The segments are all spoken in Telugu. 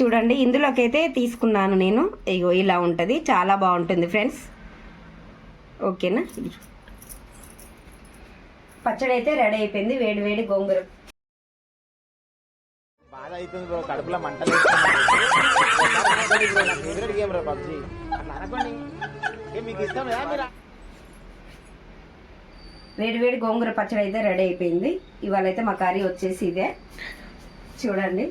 చూడండి ఇందులోకి అయితే తీసుకున్నాను నేను. ఇగో ఇలా ఉంటుంది, చాలా బాగుంటుంది ఫ్రెండ్స్. ఓకేనా, పచ్చడి అయితే రెడీ అయిపోయింది. వేడి వేడి గోంగూర బాగా అవుతుంది బ్రో, కడుపులో మంటలు పబ్జీ అట్లా అనుకోండి. మీకు ఇష్టం లేదా మీరు? వేడి వేడి గోంగూర పచ్చడి అయితే రెడీ అయిపోయింది. ఇవాళ అయితే మా కర్రీ వచ్చేసి ఇదే చూడండి.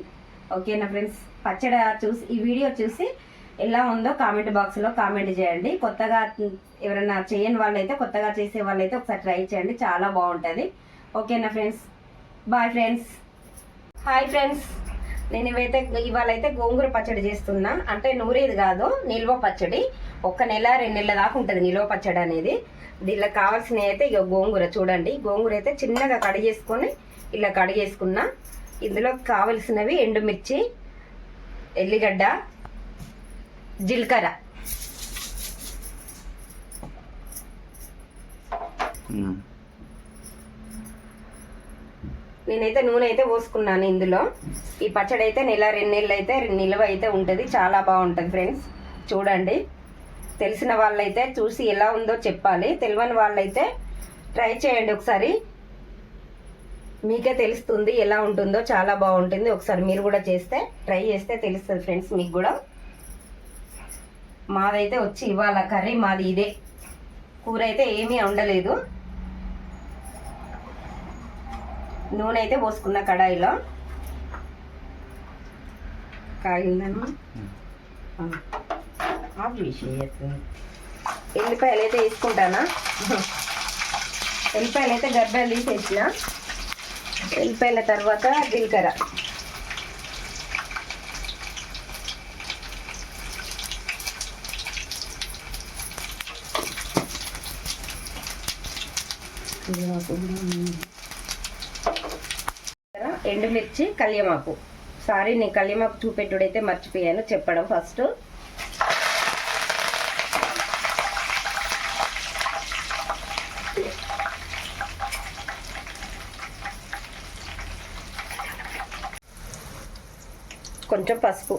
ఓకేనా ఫ్రెండ్స్, పచ్చడి చూసి ఈ వీడియో చూసి ఎలా ఉందో కామెంట్ బాక్స్లో కామెంట్ చేయండి. కొత్తగా ఎవరైనా చేయని వాళ్ళైతే, కొత్తగా చేసే వాళ్ళైతే ఒకసారి ట్రై చేయండి, చాలా బాగుంటుంది. ఓకేనా friends, boy friends. Hi friends, నేను ఇవాళ అయితే గోంగూర పచ్చడి చేస్తున్నా. అంటే నూరేది కాదు, నిల్వ పచ్చడి. 1 నెల 2 నెలల దాకా ఉంటుంది నిల్వ పచ్చడి అనేది. దీనిలో కావాల్సినవి అయితే ఇక గోంగూర చూడండి. గోంగూర అయితే చిన్నగా కడిగేసుకొని ఇలా కడిగేసుకున్నా. ఇందులో కావలసినవి ఎండుమిర్చి, ఎల్లిగడ్డ, జీలకర్ర. నేనైతే నూనె అయితే పోసుకున్నాను ఇందులో. ఈ పచ్చడి అయితే 1 నెల 2 నెలలు అయితే నిల్వ అయితే ఉంటుంది, చాలా బాగుంటుంది ఫ్రెండ్స్. చూడండి, తెలిసిన వాళ్ళైతే చూసి ఎలా ఉందో చెప్పాలి, తెలియని వాళ్ళైతే ట్రై చేయండి ఒకసారి, మీకే తెలుస్తుంది ఎలా ఉంటుందో. చాలా బాగుంటుంది, ఒకసారి మీరు కూడా ట్రై చేస్తే తెలుస్తుంది ఫ్రెండ్స్ మీకు కూడా. మాదైతే వచ్చి ఇవాళ కర్రీ మాది ఇదే. కూర అయితే ఏమీ ఉండలేదు. నూనె అయితే పోసుకున్న కడాయిలో కాగిందను. ఎల్లిపాయలు అయితే వేసుకుంటానా. ఎల్లిపాయలు అయితే గర్భాలు తీసేసిన. ఎల్లిపాయల తర్వాత జీలకర్ర, ఎండుమిర్చి, కళ్యమాకు. సారీ, నేను కళ్యమాకు చూపెట్టుడైతే మర్చిపోయాను చెప్పడం ఫస్ట్. కొంచెం పసుపు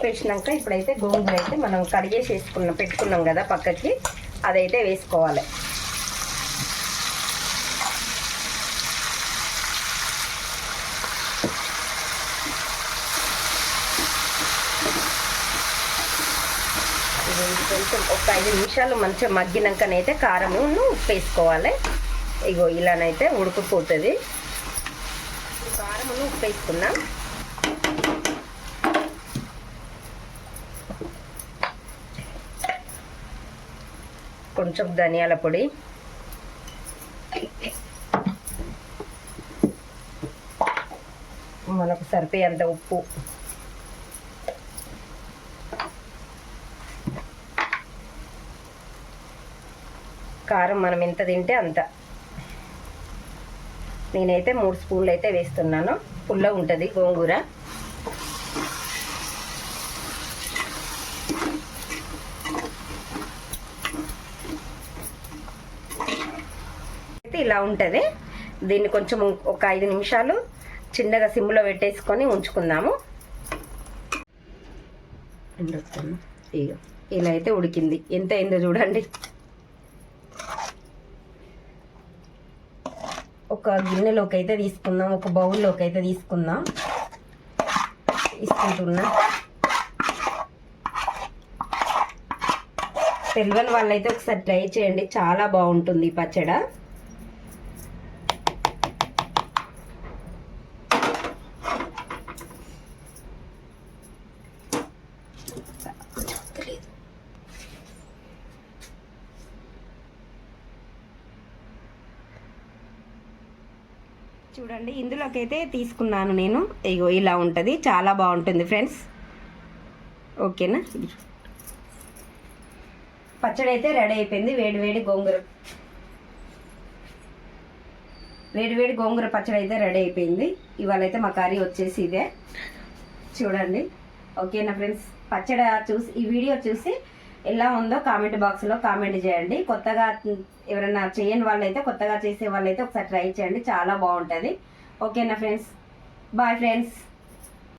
వేసినాక ఇప్పుడైతే గోంగూర అయితే మనం కడిగేసి పెట్టుకున్నాం కదా పక్కకి, అదైతే వేసుకోవాలి. కొంచెం ఒక 5 నిమిషాలు మంచిగా మగ్గినాకనైతే కారమును ఉప్పు వేసుకోవాలి. ఇగో ఇలానైతే ఉడికిపోతుంది. కారమును ఉప్పు వేసుకున్నా. కొంచెం ధనియాల పొడి, మనకు సరిపోయేంత ఉప్పు, కారం మనం ఎంత తింటే అంత. నేనైతే 3 స్పూన్లు అయితే వేస్తున్నాను. పుల్ల ఉంటుంది గోంగూర. అయితే ఇలా ఉంటుంది. దీన్ని కొంచెం ఒక 5 నిమిషాలు చిన్నగా సిమ్లో పెట్టేసుకొని ఉంచుకుందాము. ఇలా అయితే ఉడికింది. ఎంత అయిందో చూడండి. ఒక గిన్నెలోకి అయితే తీసుకుందాం, ఒక బౌల్లోకి అయితే తీసుకుందాం. తీసుకుంటున్నా. తెలియని వాళ్ళైతే ఒకసారి ట్రై చేయండి, చాలా బాగుంటుంది ఈ పచ్చడి. చూడండి ఇందులోకి అయితే తీసుకున్నాను నేను. ఇగో ఇలా ఉంటుంది, చాలా బాగుంటుంది ఫ్రెండ్స్. ఓకేనా, పచ్చడి అయితే రెడీ అయిపోయింది. వేడి వేడి గోంగూర పచ్చడి అయితే రెడీ అయిపోయింది. ఇవాళ అయితే మా కర్రీ వచ్చేసి ఇదే చూడండి. ఓకేనా ఫ్రెండ్స్, పచ్చడి చూసి ఈ వీడియో చూసి ఎలా ఉందో కామెంట్ బాక్స్లో కామెంట్ చేయండి. కొత్తగా ఎవరైనా చేయని వాళ్ళైతే, కొత్తగా చేసే వాళ్ళైతే ఒకసారి ట్రై చేయండి, చాలా బాగుంటుంది. ఓకేనా ఫ్రెండ్స్, బాయ్ ఫ్రెండ్స్.